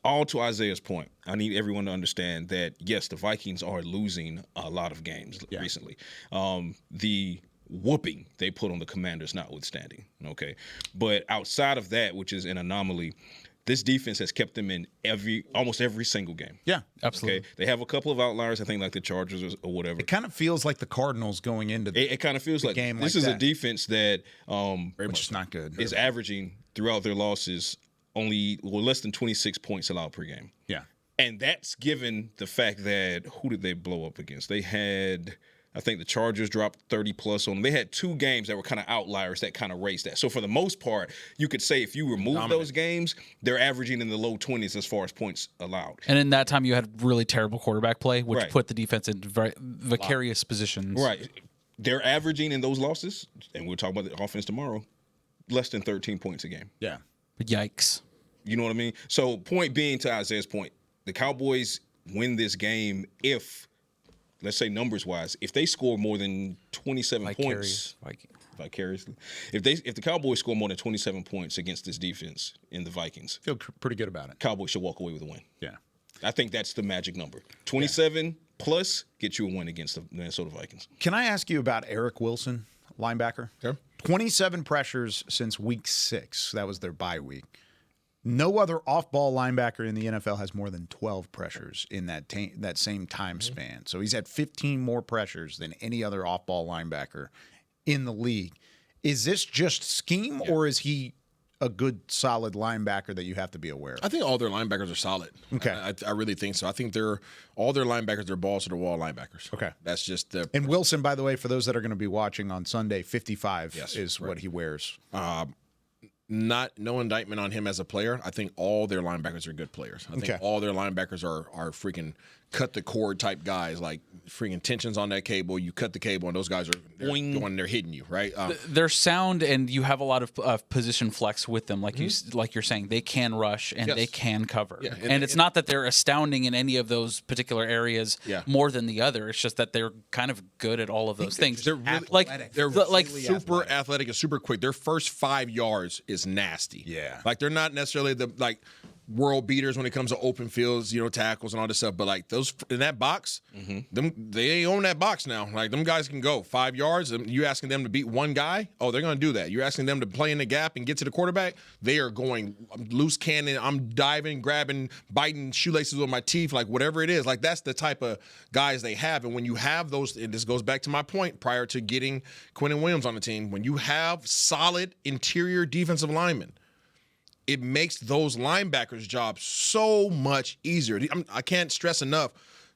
all to Isaiah's point, I need everyone to understand that, yes, the Vikings are losing a lot of games recently. The whooping they put on the Commanders notwithstanding, okay? But outside of that, which is an anomaly, this defense has kept them in almost every single game. Yeah, absolutely. Okay? They have a couple of outliers, I think, like the Chargers or whatever. It kind of feels like the Cardinals going into it kind of feels like game this like is that. a defense that which is not good. Is averaging throughout their losses less than 26 points allowed per game. Yeah. And that's given the fact that who did they blow up against? They had, I think the Chargers dropped 30 plus on them. They had 2 games that were kind of outliers that kind of raised that. So for the most part, you could say if you remove those games, they're averaging in the low 20s as far as points allowed. And in that time, you had really terrible quarterback play, which put the defense in vicarious positions. Right. They're averaging in those losses, and we'll talk about the offense tomorrow, less than 13 points a game. Yeah. Yikes. You know what I mean? So point being, to Isaiah's point, the Cowboys win this game if, let's say numbers-wise, if they score more than 27 points, vicariously, if the Cowboys score more than 27 points against this defense in the Vikings, feel pretty good about it. Cowboys should walk away with a win. Yeah, I think that's the magic number. 27 plus get you a win against the Minnesota Vikings. Can I ask you about Eric Wilson, linebacker? Sure. 27 pressures since week 6. That was their bye week. No other off-ball linebacker in the NFL has more than 12 pressures in that same time span. So he's had 15 more pressures than any other off-ball linebacker in the league. Is this just scheme, or is he a good, solid linebacker that you have to be aware of? I think all their linebackers are solid. Okay. I really think so. I think all their linebackers are balls-to-the-wall linebackers. Okay. That's just the. And Wilson, by the way, for those that are going to be watching on Sunday, 55 is what he wears. Not no indictment on him as a player. I think all their linebackers are good players. I think all their linebackers are freaking cut the cord type guys, like freaking tensions on that cable. You cut the cable, and those guys are they're hitting you, right? They're sound, and you have a lot of position flex with them, like you're saying. They can rush and they can cover, and it's not that they're astounding in any of those particular areas more than the other. It's just that they're kind of good at all of those things. They're really, super athletic and super quick. Their first 5 yards is nasty. Yeah, like they're not necessarily the world beaters when it comes to open fields, tackles and all this stuff. But like those in that box, they own that box now. Like them guys can go 5 yards. And you asking them to beat one guy? Oh, they're going to do that. You're asking them to play in the gap and get to the quarterback? They are going loose cannon. I'm diving, grabbing, biting shoelaces with my teeth, like whatever it is. Like that's the type of guys they have. And when you have those, and this goes back to my point prior to getting Quinnen Williams on the team, when you have solid interior defensive linemen, it makes those linebackers' jobs so much easier. I can't stress enough.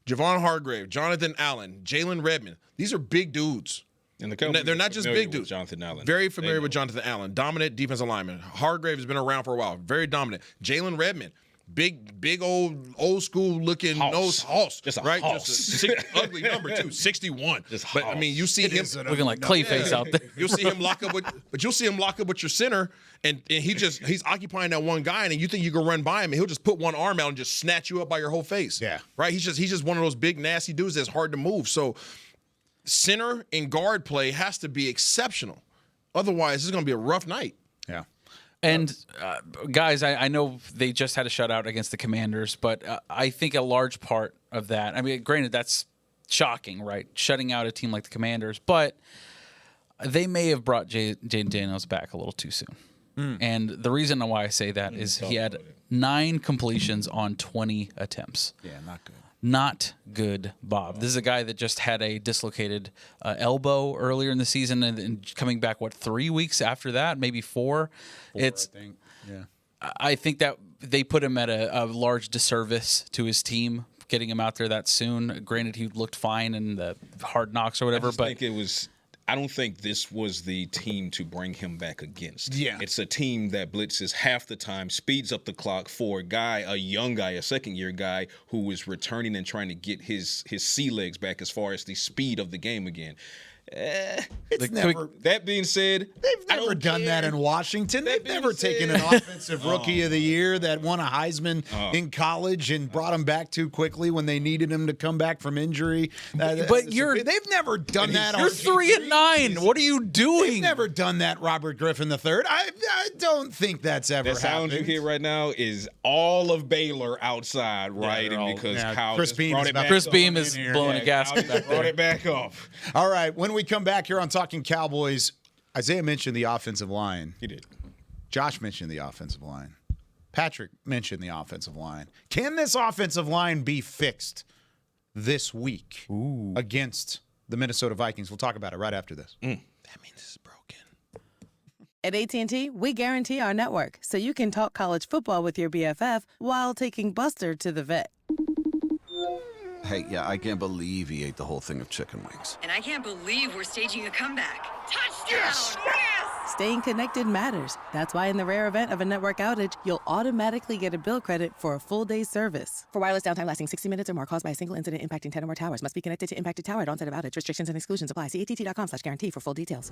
Javon Hargrave, Jonathan Allen, Jalen Redmond. These are big dudes. And they're not just big dudes. Jonathan Allen. Very familiar with Jonathan Allen. Dominant defensive lineman. Hargrave has been around for a while. Very dominant. Jalen Redmond. Big old school looking nose hoss. Just a right? hoss. Just a ugly number too, 61. But I mean, you see him looking like Clayface out there. You'll see him lock up with your center, and he's occupying that one guy, and you think you can run by him, and he'll just put one arm out and just snatch you up by your whole face. Yeah. Right? He's just one of those big nasty dudes that's hard to move. So center and guard play has to be exceptional. Otherwise, it's going to be a rough night. Yeah. And guys, I know they just had a shutout against the Commanders, but I think a large part of that, I mean, granted, that's shocking, right? Shutting out a team like the Commanders, but they may have brought Jaden Daniels back a little too soon. And the reason why I say that is he had 9 completions on 20 attempts. Yeah, not good. Not good, Bob. This is a guy that just had a dislocated elbow earlier in the season and coming back, 3 weeks after that, maybe 4. I think. Yeah. I think that they put him at a large disservice to his team, getting him out there that soon. Granted, he looked fine in the Hard Knocks or whatever, but I don't think this was the team to bring him back against. Yeah. It's a team that blitzes half the time, speeds up the clock for a young guy, a second-year guy who is returning and trying to get his sea legs back as far as the speed of the game again. That being said, they've never done that in Washington. They've never taken an offensive rookie of the year that won a Heisman in college and brought him back too quickly when they needed him to come back from injury. But they've never done that. You're 3-9. What are you doing? They've never done that, Robert Griffin III. I don't think that's ever happened. The sound you hear right now is all of Baylor outside, right? And because Kyle Chris Beam is blowing a gasket back there. Brought it back off. All right, when we come back here on Talking Cowboys, Isaiah mentioned the offensive line. He did. Josh mentioned the offensive line. Patrik mentioned the offensive line. Can this offensive line be fixed this week against the Minnesota Vikings? We'll talk about it right after this. That means it's broken. At AT&T, we guarantee our network so you can talk college football with your BFF while taking Buster to the vet. Hey, yeah, I can't believe he ate the whole thing of chicken wings. And I can't believe we're staging a comeback. Touchdown! Yes! Staying connected matters. That's why in the rare event of a network outage, you'll automatically get a bill credit for a full day's service. For wireless downtime lasting 60 minutes or more caused by a single incident impacting 10 or more towers, must be connected to impacted tower at onset of outage. Restrictions and exclusions apply. See att.com/guarantee for full details.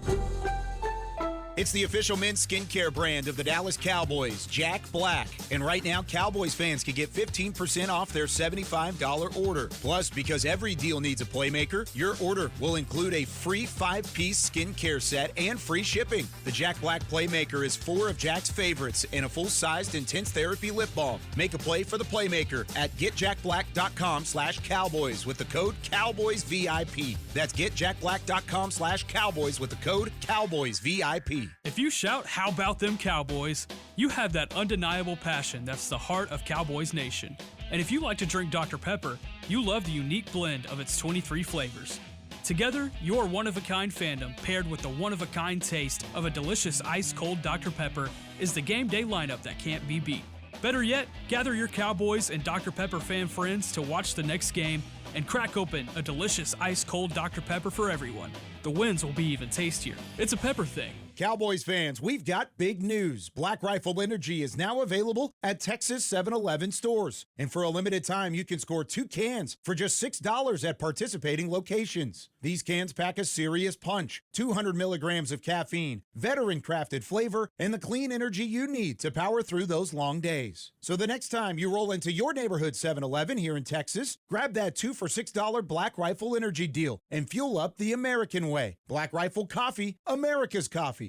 It's the official men's skincare brand of the Dallas Cowboys, Jack Black. And right now, Cowboys fans can get 15% off their $75 order. Plus, because every deal needs a playmaker, your order will include a free 5-piece skincare set and free shipping. The Jack Black Playmaker is 4 of Jack's favorites and a full-sized intense therapy lip balm. Make a play for the Playmaker at getjackblack.com/Cowboys with the code CowboysVIP. That's getjackblack.com/Cowboys with the code CowboysVIP. If you shout, "How about them Cowboys?" you have that undeniable passion that's the heart of Cowboys Nation. And if you like to drink Dr. Pepper, you love the unique blend of its 23 flavors. Together, your one-of-a-kind fandom paired with the one-of-a-kind taste of a delicious ice-cold Dr. Pepper is the game day lineup that can't be beat. Better yet, gather your Cowboys and Dr. Pepper fan friends to watch the next game and crack open a delicious ice-cold Dr. Pepper for everyone. The wins will be even tastier. It's a pepper thing. Cowboys fans, we've got big news. Black Rifle Energy is now available at Texas 7-Eleven stores. And for a limited time, you can score 2 cans for just $6 at participating locations. These cans pack a serious punch, 200 milligrams of caffeine, veteran-crafted flavor, and the clean energy you need to power through those long days. So the next time you roll into your neighborhood 7-Eleven here in Texas, grab that 2 for $6 Black Rifle Energy deal and fuel up the American way. Black Rifle Coffee, America's coffee.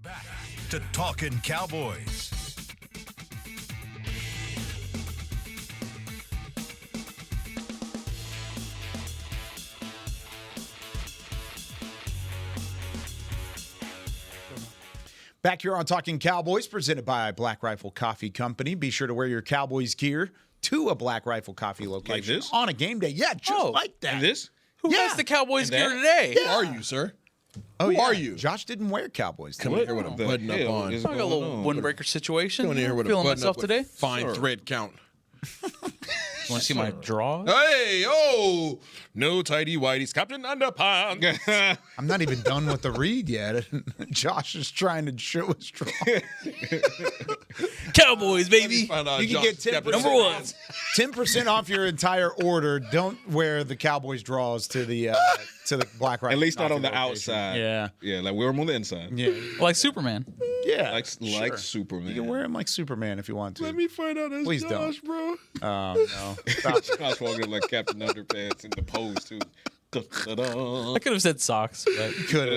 Back to Talkin Cowboys. Back here on Talking Cowboys, presented by Black Rifle Coffee Company. Be sure to wear your Cowboys gear to a Black Rifle Coffee location Like this? on a game day. Yeah, just like that. And this? Who has the Cowboys gear today? Who are you, sir? Who are you? Josh didn't wear Cowboys. Come in here with a button up on. It's like a little windbreaker situation. Coming in here with a Feeling button myself up with today. fine thread count. Want to see my draw? Hey, oh, no tidy whities, Captain Underpants. I'm not even done with the read yet. Josh is trying to show his draw. Cowboys, baby. You can get 10%. Number 1. 10% off your entire order. Don't wear the Cowboys draws to the Black Rifle. At least not on the location. outside. Yeah. Yeah, like wear them on the inside. Yeah. Like Superman. Yeah. Like sure. Superman. You can wear him like Superman if you want to. Let me find out as Please Josh, don't. bro. Oh, no. Stop it. Josh Walker like Captain Underpants in the pose, too. I could have said socks, but Could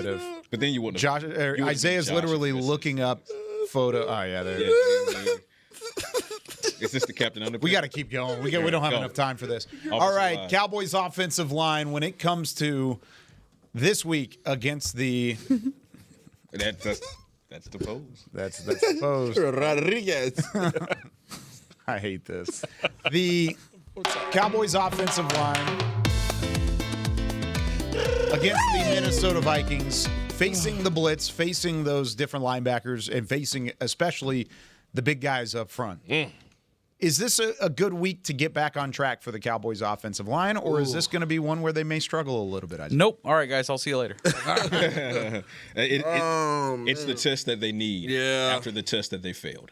have. But then you wouldn't Josh, Isaiah's literally looking up photo. Oh, yeah, there it is. Is this the Captain Underpants? We got to keep going. We don't have enough time for this. All right, line. Cowboys offensive line, when it comes to this week against the... That's the pose. That's the pose. Rodriguez. I hate this. The Cowboys offensive line against the Minnesota Vikings, facing the blitz, facing those different linebackers, and facing especially the big guys up front. Is this a good week to get back on track for the Cowboys offensive line, or is this going to be one where they may struggle a little bit? Nope. All right, guys. I'll see you later. It's the test that they need after the test that they failed.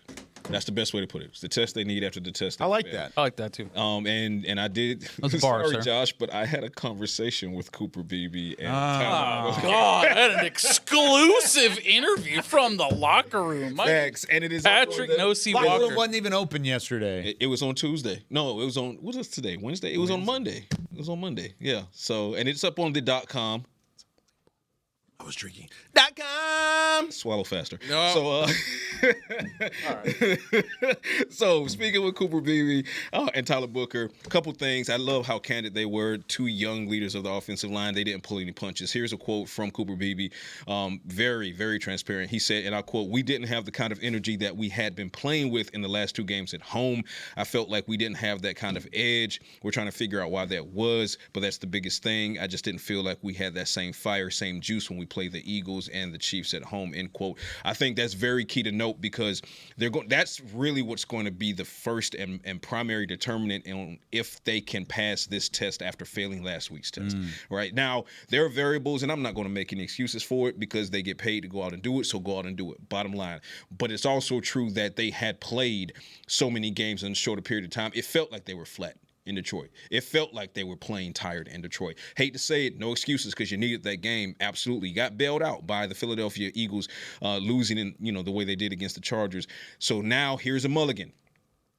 That's the best way to put it. It's the test they need after the test. I like that. I like that too. And I did. That's a bar, sorry, sir. Josh, but I had a conversation with Cooper Beebe and God, I had an exclusive interview from the locker room. Facts, and it is Patrik Locker room Walker. wasn't even open yesterday. It was on Tuesday. No, it was on. What is today? Wednesday. It was on Monday. It was on Monday. Yeah. So, and it's up on the .com. I was drinking. Swallow faster. No. So, so speaking with Cooper Beebe and Tyler Booker, a couple things. I love how candid they were. Two young leaders of the offensive line. They didn't pull any punches. Here's a quote from Cooper Beebe. Very, very transparent. He said, and I quote, "We didn't have the kind of energy that we had been playing with in the last 2 games at home. I felt like we didn't have that kind of edge. We're trying to figure out why that was, but that's the biggest thing. I just didn't feel like we had that same fire, same juice when we play the Eagles and the Chiefs at home," end quote. I think that's very key to note because that's really what's going to be the first and primary determinant on if they can pass this test after failing last week's test. Right now, there are variables, and I'm not going to make any excuses for it because they get paid to go out and do it, so go out and do it, bottom line. But it's also true that they had played so many games in a shorter period of time, it felt like they were flat in Detroit. It felt like they were playing tired in Detroit. Hate to say it, no excuses because you needed that game. Absolutely. You got bailed out by the Philadelphia Eagles losing in, the way they did against the Chargers. So now here's a mulligan.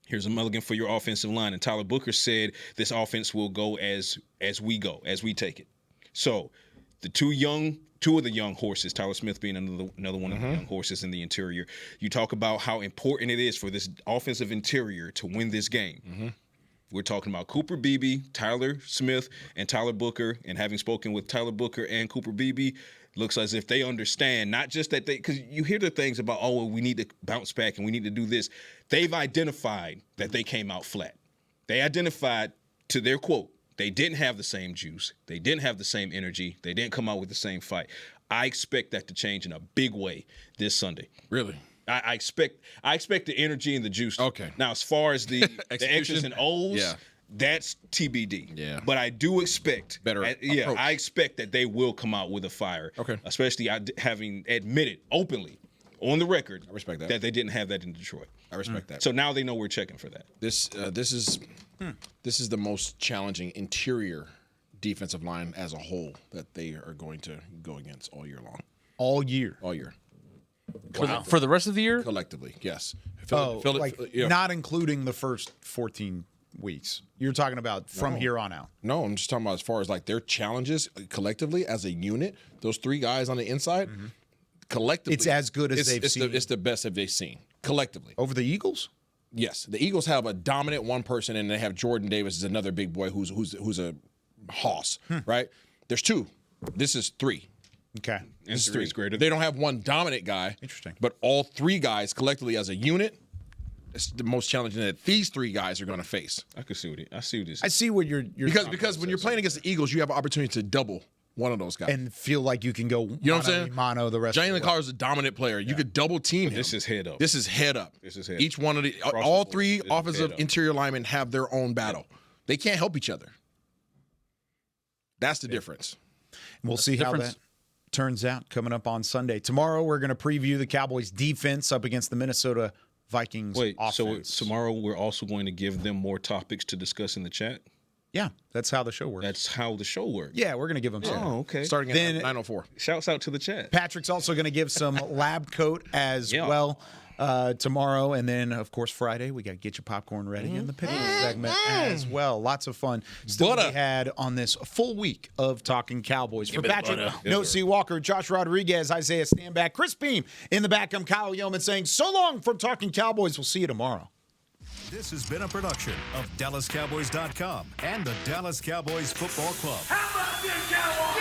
Here's a mulligan for your offensive line. And Tyler Booker said this offense will go as we go, as we take it. So the two of the young horses, Tyler Smith being another one of the young horses in the interior, you talk about how important it is for this offensive interior to win this game. We're talking about Cooper Beebe, Tyler Smith, and Tyler Booker. And having spoken with Tyler Booker and Cooper Beebe, looks as if they understand, not just that because you hear the things about, oh, well, we need to bounce back and we need to do this. They've identified that they came out flat. They identified, to their quote, they didn't have the same juice. They didn't have the same energy. They didn't come out with the same fight. I expect that to change in a big way this Sunday. Really? I expect the energy and the juice. Okay. Now, as far as the X's and O's, that's TBD. Yeah. But I do expect better. I expect that they will come out with a fire. Okay. Especially having admitted openly on the record. I respect that. That they didn't have that in Detroit. I respect that. So now they know we're checking for that. This is the most challenging interior defensive line as a whole that they are going to go against all year long. All year. All year. For the rest of the year? Collectively, yes. Not including the first 14 weeks. You're talking about from here on out. No, I'm just talking about as far as like their challenges collectively as a unit. Those 3 guys on the inside, collectively, it's as good as they've seen. It's the best that they've seen collectively over the Eagles. Yes, the Eagles have a dominant one person, and they have Jordan Davis is another big boy who's a hoss. Right? There's 2. This is 3. Okay. This is 3. Greater. They don't have one dominant guy. Interesting. But all 3 guys collectively as a unit, it's the most challenging that these 3 guys are going to face. I see what this is. I see what you're because when you're playing against the Eagles, you have an opportunity to double One of those guys. And feel like you can go you know what I'm saying? Mono the rest of the way. Jalen Carter's a dominant player. You could double team him. This is head up. This is head up. This is head Each one of all three offensive interior linemen have their own battle. They can't help each other. That's the difference. We'll see how that turns out coming up on Sunday. Tomorrow, we're going to preview the Cowboys' defense up against the Minnesota Vikings offense. So tomorrow we're also going to give them more topics to discuss in the chat? Yeah, that's how the show works. That's how the show works. Yeah, we're going to give them some. Oh, okay. Starting at 9:04. Shouts out to the chat. Patrick's also going to give some lab coat as well tomorrow. And then, of course, Friday, we got to get your popcorn ready in the Picken segment as well. Lots of fun still to be had on this full week of Talking Cowboys. For Patrick Nosey Walker, Josh Rodriguez, Isaiah Stanback, Chris Beam in the back, I'm Kyle Youmans saying so long from Talking Cowboys. We'll see you tomorrow. This has been a production of DallasCowboys.com and the Dallas Cowboys Football Club. How about this, Cowboys?